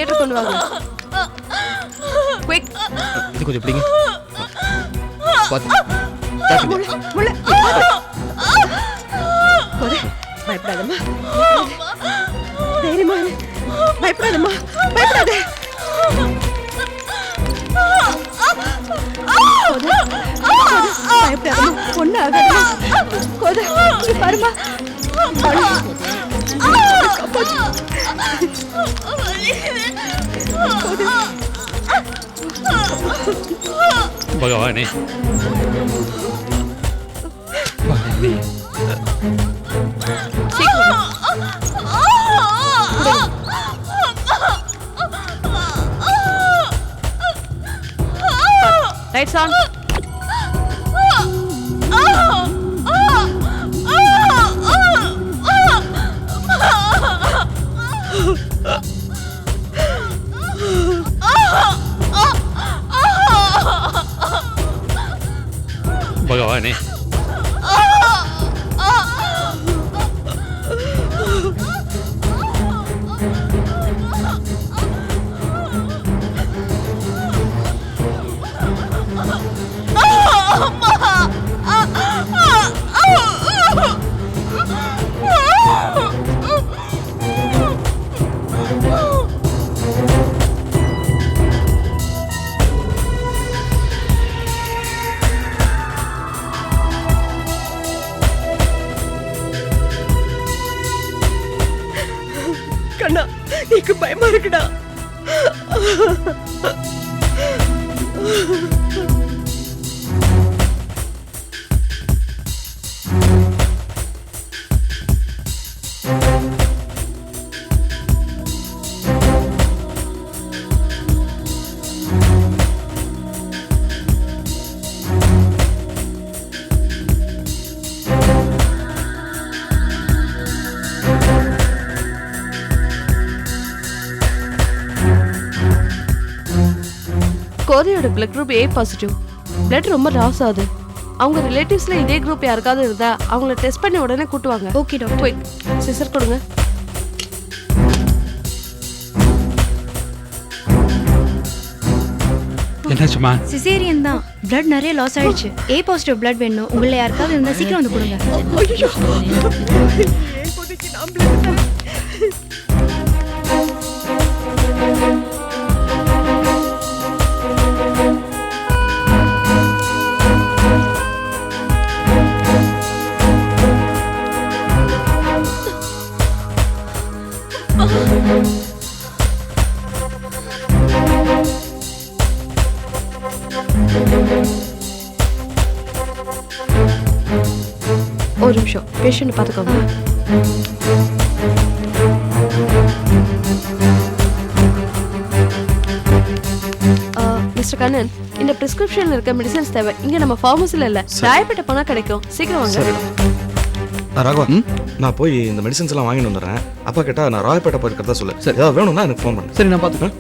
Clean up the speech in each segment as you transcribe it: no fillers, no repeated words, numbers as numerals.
Theatre கொண்டு வாங்க. Quick. இது கொஞ்சம் பிடிங்க. பயப்படாதம்மா, தைரியமா இரு. பயப்படாதம்மா, பயப்படாத. பயப்படாதம்மா, ஒண்ணு ஆகாதம்மா. கோதை, இங்க பாரும்மா. பகவானே, லைட்ஸ் ஆன். பகவானே, கண்ணா, நீக்கு பயமா இருக்குடா. கோதையோட blood group A positive. Blood ரொம்ப லாஸ் ஆகுது. அவங்க ரிலேட்டிவ்ஸ்ல இதே குரூப் யாருக்காவது இருந்தா அவங்கள டெஸ்ட் பண்ணி உடனே கூட்டுவாங்க. Okay doctor. குயிக், சிசர் கொடுங்க. என்னாச்சுமா? சிசேரியன் தான். பிளட் நிறைய லாஸ் ஆயிடுச்சு. A பாசிட்டிவ் பிளட் வேணும். உங்களை யாருக்காவது இருந்தா சீக்கிரம் வந்து கொடுங்க. ஒரு நிமிஷம், பேஷண்ட் பார்த்துக்கோங்க. மிஸ்டர் கண்ணன், இந்த பிரிஸ்கிரிப்ஷன்ல இருக்க மெடிசன்ஸ் தேவை. இங்க நம்ம ஃபார்மசில இல்ல, ராயப்பேட்டை போனா கிடைக்கும். சீக்கிரம் வாங்க. ராகவா, நான் போய் இந்த மெடிசன்ஸ் எல்லாம் வாங்கிட்டு வந்துடுறேன். அப்பா கேட்டா நான் ராயப்பேட்டை போயிருக்கிறதா சொல்லு. சரி, ஏதாவது வேணும்னா எனக்கு ஃபோன் பண்ணு. சரி, நான் பார்த்துக்கிறேன்.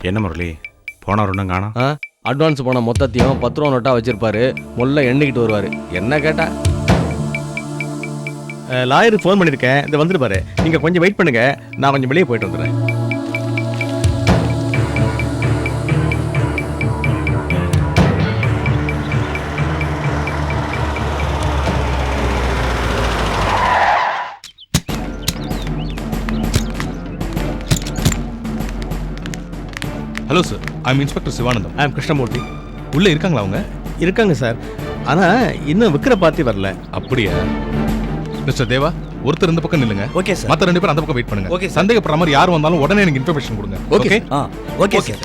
என்ன முரளி, போனார் ஒன்றும் காணோம். அட்வான்ஸ் போன மொத்தத்தையும் 10 ரூபா நோட்டா வச்சிருப்பாரு. முல்ல எண்ணிக்கிட்டு வருவாரு. என்ன கேட்டா லாயருக்கு ஃபோன் பண்ணியிருக்கேன். இந்த வந்துட்டு பாரு. நீங்கள் கொஞ்சம் வெயிட் பண்ணுங்க, நான் கொஞ்சம் வெளியே போயிட்டு வந்துடுறேன். Hello sir, I'm inspector Sivanandam. I am Krishnamurthy. உள்ளே இருக்காங்களா அவங்க? இருக்காங்க சார், ஆனால் இன்னும் விற்கிற பார்ட்டி வரல. அப்படியா? மிஸ்டர் தேவா, ஒருத்தர் இந்த பக்கம் நில்லுங்க. Okay sir. மற்ற 2 பேர் அந்த பக்கம் வெயிட் பண்ணுங்க. ஓகே. சந்தேகப்படுற மாதிரி யார் வந்தாலும் உடனே எனக்கு இன்ஃபர்மேஷன் கொடுங்க. Okay okay sir.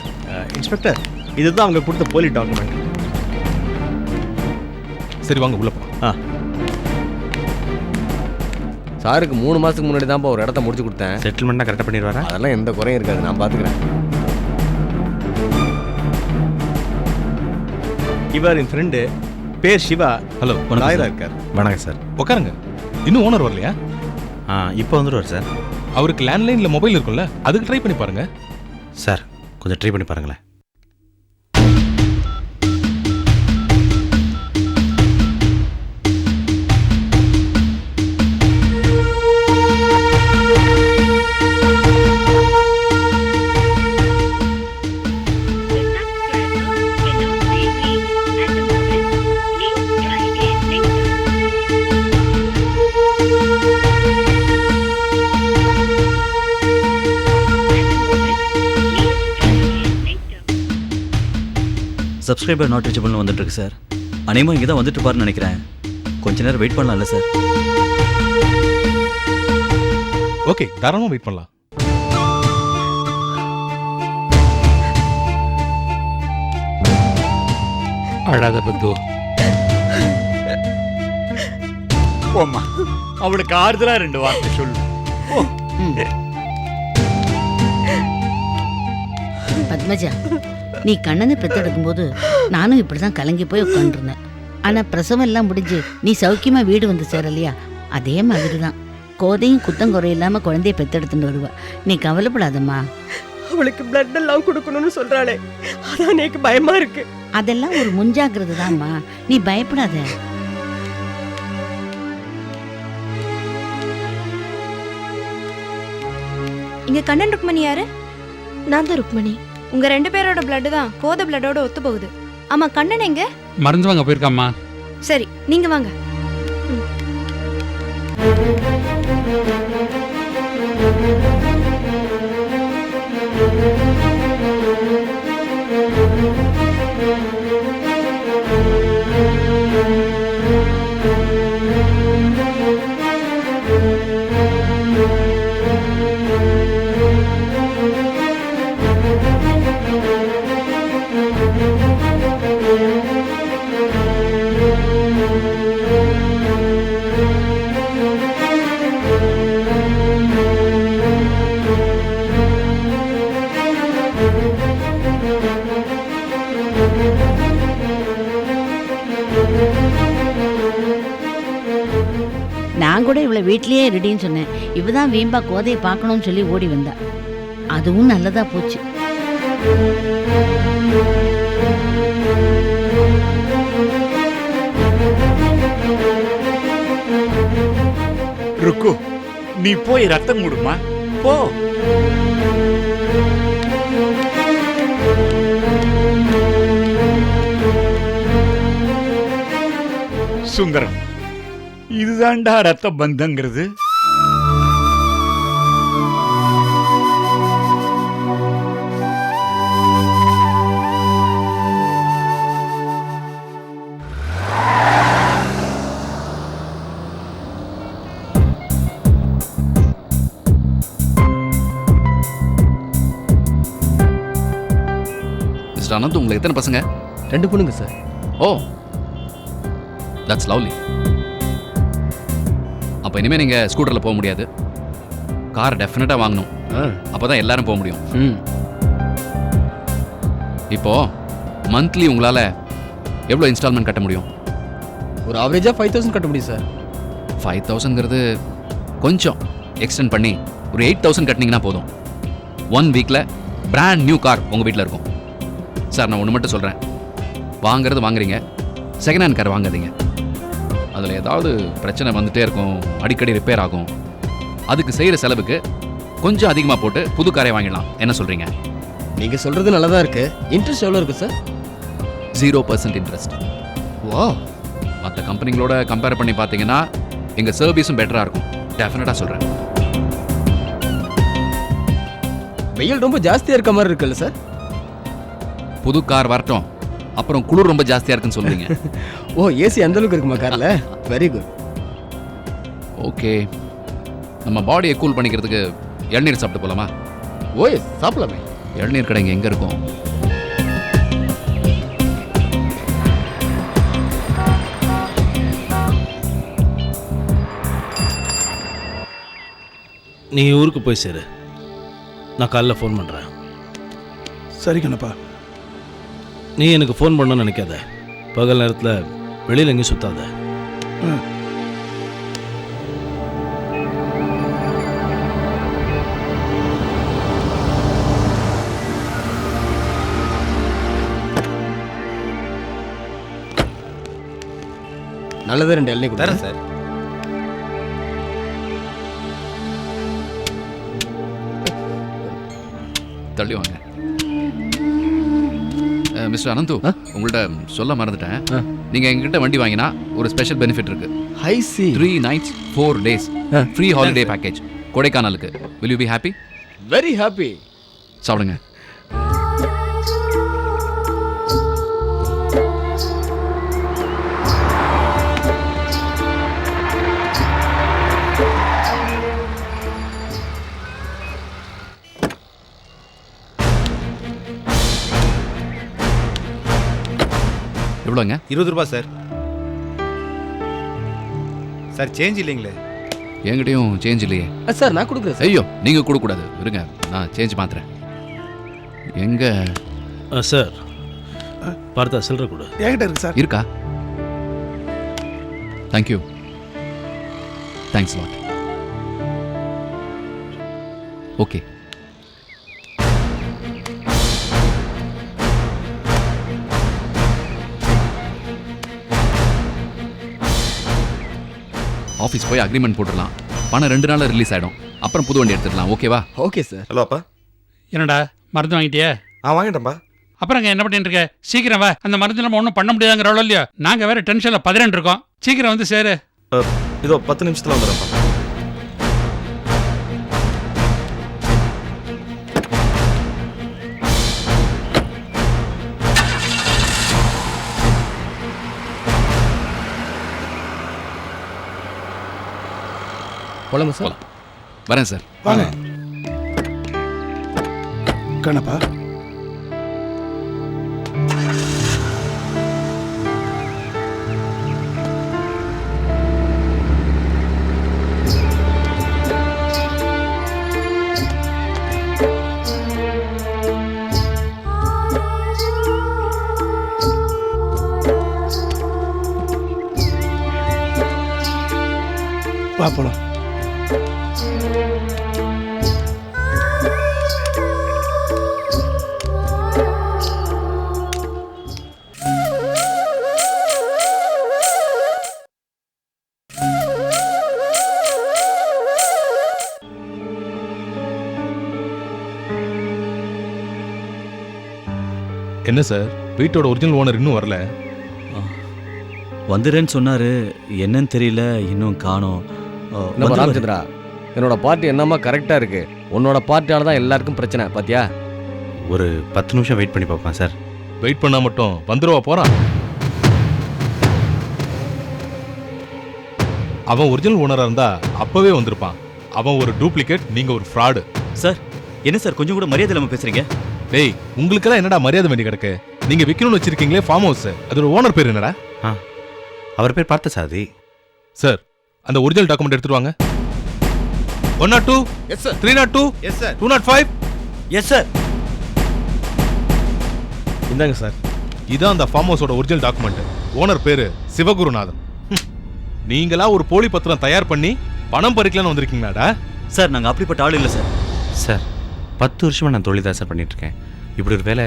இன்ஸ்பெக்டர், இதுதான் அவங்க கொடுத்த போலி டாக்குமெண்ட். சரி, வாங்க உள்ள போலாம். சாருக்கு 3 மாசத்துக்கு முன்னாடி தான் ஒரு இடத்த முடிச்சு கொடுத்தேன். செட்டில்மெண்ட்டாக கரெக்டாக பண்ணிடுவாரா? அதெல்லாம் எந்த குறையும் இருக்காது, நான் பார்த்துக்கிறேன். இவர் என் ஃப்ரெண்டு, பேர் சிவா. ஹலோ, லாயரா இருக்கார். வணக்கம் சார். உட்காருங்க. இன்னும் ஓனர் வரலையா? இப்போ வந்துடுவார் சார். அவருக்கு லேண்ட்லைனில் மொபைல் இருக்கும்ல, அதுக்கு ட்ரை பண்ணி பாருங்க. சார், கொஞ்சம் ட்ரை பண்ணி பாருங்களேன். சப்ஸ்கிரைபர் நாட் ரீச்சபிள்னு வந்துட்டு இருக்கு சார். அநேகமாக இங்கே தான் வந்துட்டு பாருன்னு நினைக்கிறேன். கொஞ்ச நேரம் வெயிட் பண்ணலாம்ல சார்? ஓகே, தாராளமாக வெயிட் பண்ணலாம். அழாத பத்து. போம்மா, அவளுக்கு ஆறுதலா 2 வார்த்தை சொல்லு. பத்மஜா, நீ கண்ணனை பெத்தெடுக்கும் போது நானும் இப்படிதான் கலங்கி போய் உட்காந்துருந்தேன். ஆனா பிரசவம் எல்லாம் முடிஞ்சு நீ சௌக்கியமா வீடு வந்து சேரலையா, அதே மாதிரிதான் கோதையும் குத்தங்குறை இல்லாம குழந்தைய பெத்தெடுத்துட்டு வருவா. நீ கவலைப்படாதம்மா. அவளுக்கு பிளட் எல்லாம் கொடுக்கணும்னு சொல்றாளே, அதான் எனக்கு பயமா இருக்கு. அதெல்லாம் ஒரு முன்ஜாக்கிரதை தான்மா, நீ பயப்படாத. இங்க கண்ணன் ருக்மணி யாரு? நான் தான் ருக்மணி. உங்க 2 பேரோட பிளட் தான் கோத பிளட்டோட ஒத்து போகுது. ஆமா, கண்ணன் எங்க? மருந்து வாங்க போயிருக்காம்மா. சரி, நீங்க வாங்க. நான் கூட இவளை வீட்லயே ரெடின்னு சொன்னேன். இவதான் வீம்பா கோதையை பார்க்கணும்னு சொல்லி ஓடி வந்தா. அதுவும் நல்லதா போச்சு. ருக்கு, நீ போய் ரத்தம் கொடுமா, போ. சுந்தரம், இதுதான்டா ரத்த பந்தங்கிறது. மிஸ்டர் அனந்த், உங்களுக்கு எத்தனை பசங்க? 2 பொண்ணுங்க சார். O, that's lovely. அப்போ இனிமேல் நீங்கள் ஸ்கூட்டரில் போக முடியாது, கார் டெஃபினட்டாக வாங்கணும். அப்போ தான் எல்லாரும் போக முடியும். இப்போது மந்த்லி உங்களால் எவ்வளோ இன்ஸ்டால்மெண்ட் கட்ட முடியும்? ஒரு ஆவரேஜாக 5000 கட்ட முடியும் சார். 5000ங்கிறது கொஞ்சம் எக்ஸ்டெண்ட் பண்ணி ஒரு 8000 கட்டினீங்கன்னா போதும். 1 வீக்கில் பிராண்ட் நியூ கார் உங்கள் வீட்டில் இருக்கும். சார், நான் ஒன்று மட்டும் சொல்கிறேன், வாங்குறது வாங்குறீங்க, செகண்ட் ஹேண்ட் கார் வாங்காதீங்க. அதில் ஏதாவது பிரச்சனை வந்துகிட்டே இருக்கும், அடிக்கடி ரிப்பேர் ஆகும். அதுக்கு செய்கிற செலவுக்கு கொஞ்சம் அதிகமாக போட்டு புது காரை வாங்கிடலாம். என்ன சொல்கிறீங்க? நீங்கள் சொல்கிறது நல்லா தான் இருக்குது. இன்ட்ரெஸ்ட் எவ்வளோ இருக்குது சார்? 0% இன்ட்ரெஸ்ட். வா, மற்ற கம்பெனிங்களோட கம்பேர் பண்ணி பார்த்தீங்கன்னா எங்கள் சர்வீஸும் பெட்டராக இருக்கும். டெஃபினட்டாக சொல்கிறேன். வெயில் ரொம்ப ஜாஸ்தியாக இருக்க மாதிரி இருக்குல்ல சார்? புது கார் வரட்டும், அப்புறம் குளிர் ரொம்ப ஜாஸ்தியாக இருக்குன்னு சொல்லுவீங்க. ஓ, ஏசி அந்த அளவுக்கு இருக்குமா காரில்? Very good. ஓகே, நம்ம பாடியை கூல் பண்ணிக்கிறதுக்கு இளநீர் சாப்பிட்டு போகலாமா? ஓய், சாப்பிடலாமே. இளநீர் கடைங்க எங்கே இருக்கும்? நீ ஊருக்கு போய் சேரு, நான் காலைல ஃபோன் பண்ணுறேன். சரி கண்ணப்பா. நீ எனக்கு ஃபோன் பண்ணணும்னு நினைக்காத. பகல் நேரத்தில் வெளியில் எங்கேயும் சுத்தாத. நல்லது, 2 இளநீ கொடுத்தேன் சார். தள்ளி வாங்க. மிஸ்டர் அனந்து, உங்கள்கிட்ட சொல்ல மறந்துட்டேன். நீங்கள் எங்ககிட்ட வண்டி வாங்கினா ஒரு ஸ்பெஷல் பெனிஃபிட் இருக்கு. High C 3 nights 4 days free holiday package கொடைக்கானலுக்கு. will you be happy? Very happy. சாப்பிடுங்க. எவ்வளோங்க? 20 ரூபாய் சார். சார் சேஞ்ச் இல்லைங்களே. என்கிட்டயும் சேஞ்ச் இல்லையே. சார் நான் கொடுக்குறேன் சார். ஐயோ நீங்கள் கொடுக்கக்கூடாது, இருங்க நான் சேஞ்ச் மாத்துறேன். எங்க சார் பார்த்தா சில்லற கொடு. என்கிட்ட இருக்கு சார். இருக்கா? Thank you. Thanks lot. Okay. Office போய் அக்ரிமெண்ட் போட்டுடலாம். பணம் 2 நாளில் ரிலீஸ் ஆகிடும். அப்புறம் புது வண்டி எடுத்துடலாம். ஓகேவா? Okay sir. ஹலோ அப்பா. என்னடா மருந்து வாங்கிட்டியே? வாங்கிட்டேன்ப்பா. அப்புறம் என்ன பண்ணிட்டு இருக்க? சீக்கிரம் வா. அந்த மருந்து நம்ம ஒன்றும் பண்ண முடியாதுங்கிறவளோ இல்லையோ, நாங்கள் வேற டென்ஷனில் 12 இருக்கோம். சீக்கிரம் வந்து சேரு. இதோ 10 நிமிஷத்தில் வந்துடுறேன்ப்பா. போலாமா சார்? வரேன் சார். வாங்க கண்ணப்பா. வா போலாம். என்ன சார், வீட்டோட ஒரிஜினல் ஓனர் இன்னும் வரல? வந்துடுறேன்னு சொன்னாரு, என்னன்னு தெரியல, இன்னும் காணோம். நம்ம ராமச்சந்திரா, என்னோட பார்ட்டி என்னமா கரெக்டா இருக்கு. உன்னோட பார்ட்டியால தான் எல்லாருக்கும் பிரச்சனை பாத்தியா? ஒரு 10 நிமிஷம் வெயிட் பண்ணி பார்ப்பேன் சார். வெயிட் பண்ணா மட்டும் வந்துருவா போறான்? அவன் ஒரிஜினல் ஓனரா இருந்தா அப்பவே வந்திருப்பான். அவன் ஒரு டூப்ளிகேட், நீங்க ஒரு ஃப்ராடு. சார் என்ன சார் கொஞ்சம் கூட மரியாதை இல்லாம பேசுறீங்க? டேய், உங்களுக்கெல்லாம் என்னடா மரியாதை வேண்டி கிடக்கு? நீங்க விற்கணும்னு வச்சிருக்கீங்களே ஃபார்ம் ஹவுஸ், அதோட ஓனர் பேர் என்னடா? அவர் பேர் பார்த்த சாதி. சார் அந்த ஒரிஜினல் டாக்குமெண்ட் எடுத்துட்டு வாங்க. 102. Yes sir. 302. Yes sir. 205. Yes sir. இந்தாங்க சார். இதான் அந்த ஃபார்ம் ஹவுஸோட ஒரிஜினல் டாக்குமெண்ட். ஓனர் பேரு சிவகுருநாதன். நீங்களா ஒரு போலி பத்திரம் தயார் பண்ணி பணம் பறிக்கலான்னு வந்திருக்கீங்களாடா? சார் நாங்கள் அப்படிப்பட்ட ஆள் இல்லை சார். சார் 10 வருஷமா நான் தொழில் தான் சார் பண்ணிட்டு இருக்கேன். இப்படி ஒரு வேலை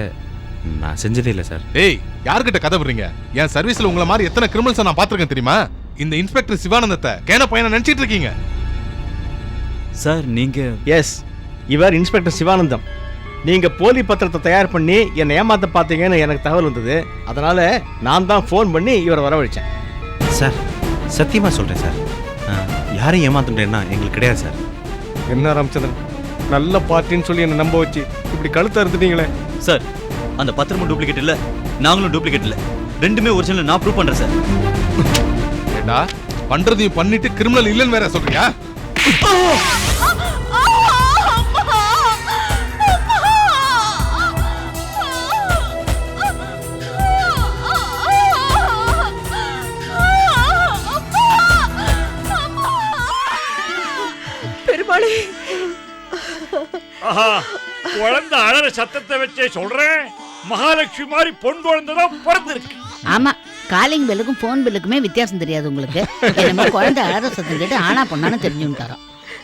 நான் செஞ்சதே இல்லை சார். ஏய், யார்கிட்ட கதை விடுறீங்க? என் சர்வீஸ்ல உங்களை மாதிரி எத்தனை கிரிமினல்ஸ் நான் பார்த்திருக்கேன் தெரியுமா? இந்த இன்ஸ்பெக்டர் சிவானந்தத்தை கேன பையனை நினைச்சிட்டு இருக்கீங்க சார். நீங்க எஸ், இவர் இன்ஸ்பெக்டர் சிவானந்தம். நீங்க போலி பத்திரத்தை தயார் பண்ணி என்னை ஏமாத்த பார்த்தீங்கன்னு எனக்கு தகவல் வந்தது. அதனால நான் தான் ஃபோன் பண்ணி இவரை வரவழைச்சேன். சார் சத்தியமா சொல்றேன் சார், யாரையும் ஏமாத்துட்டேன்னா எங்களுக்கு கிடையாது சார். என்ன ராமச்சந்திரன், நல்ல பார்ட்டின்னு சொல்லி என்னை நம்ப வச்சு இப்படி கழுத்தை அறுத்துட்டீங்களே. சார் அந்த பத்திரமும் டூப்ளிகேட் இல்லை, நாங்களும் டூப்ளிகேட் இல்லை, ரெண்டுமே ஒரிஜினல். நான் ப்ரூவ் பண்றேன் சார். ஏண்டா, பண்றதையும் பண்ணிட்டு கிரிமினல் இல்லைன்னு வேற சொல்றியா? பெருமாளே, ஆஹா, குழந்தை அழற சத்தத்தை வச்சே சொல்றேன். மகாலட்சுமி மாதிரி பொன் குழந்தை தான் பிறந்திருக்கு. ஆமா, காலிங் பெல்லுக்கும் ஃபோன் பில்லுக்குமே வித்தியாசம் தெரியாது உங்களுக்கு. என்னமோ குழந்தை அழற சத்தம் கேட்டு ஆனா பொண்ணானு தெரிஞ்சுட்டாராம்.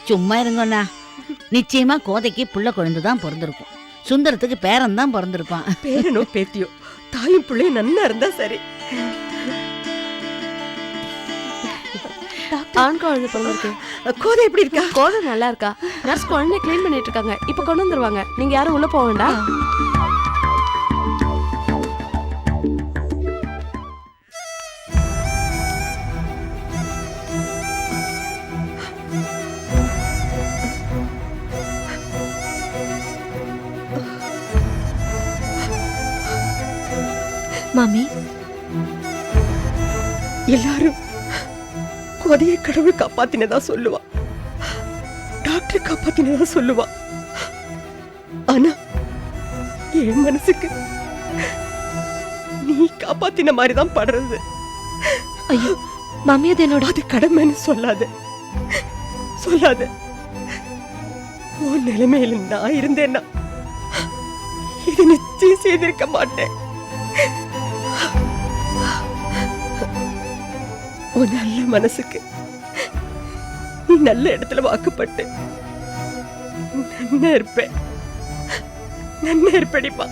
சும்மா இருங்கண்ணா, நிச்சயமா கோதைக்கு புள்ள குழந்தை தான் பிறந்திருக்கும். சுந்தரத்துக்கு பேரன் தான் பிறந்திருப்பான். பேரனோ பேத்தியோ, தாயும் பிள்ளையும் நன்னா இருந்தா சரி. ஆண் குழந்தை பிறந்திருக்கு. கோதை எப்படி இருக்கா? கோதை நல்லா இருக்கா. நர்ஸ் குழந்தை க்ளீன் பண்ணிட்டு இருக்காங்க. இப்ப கொண்டு வந்துருவாங்க. நீங்க யாரும் உள்ள போக வேண்டாம். மாமி, எல்லாரும் கோதையை கடவுள் காப்பாத்தினதா சொல்லுவா, டாக்டர் காப்பாத்தினதா சொல்லுவா. ஆனா என் மனசுக்கு நீ காப்பாத்தின மாதிரி தான் படுறது. ஐயோ மாமி, அது என்னோட அது கடமைன்னு சொல்லாத சொல்லாத. உன் நிலைமையில நான் இருந்தேன்னா இது நிச்சயம் செய்திருக்க மாட்டேன். உன் நல்ல மனசுக்கு நீ நல்ல இடத்துல வாக்குப்பட்டு நன்னா இருப்பேடிப்பா.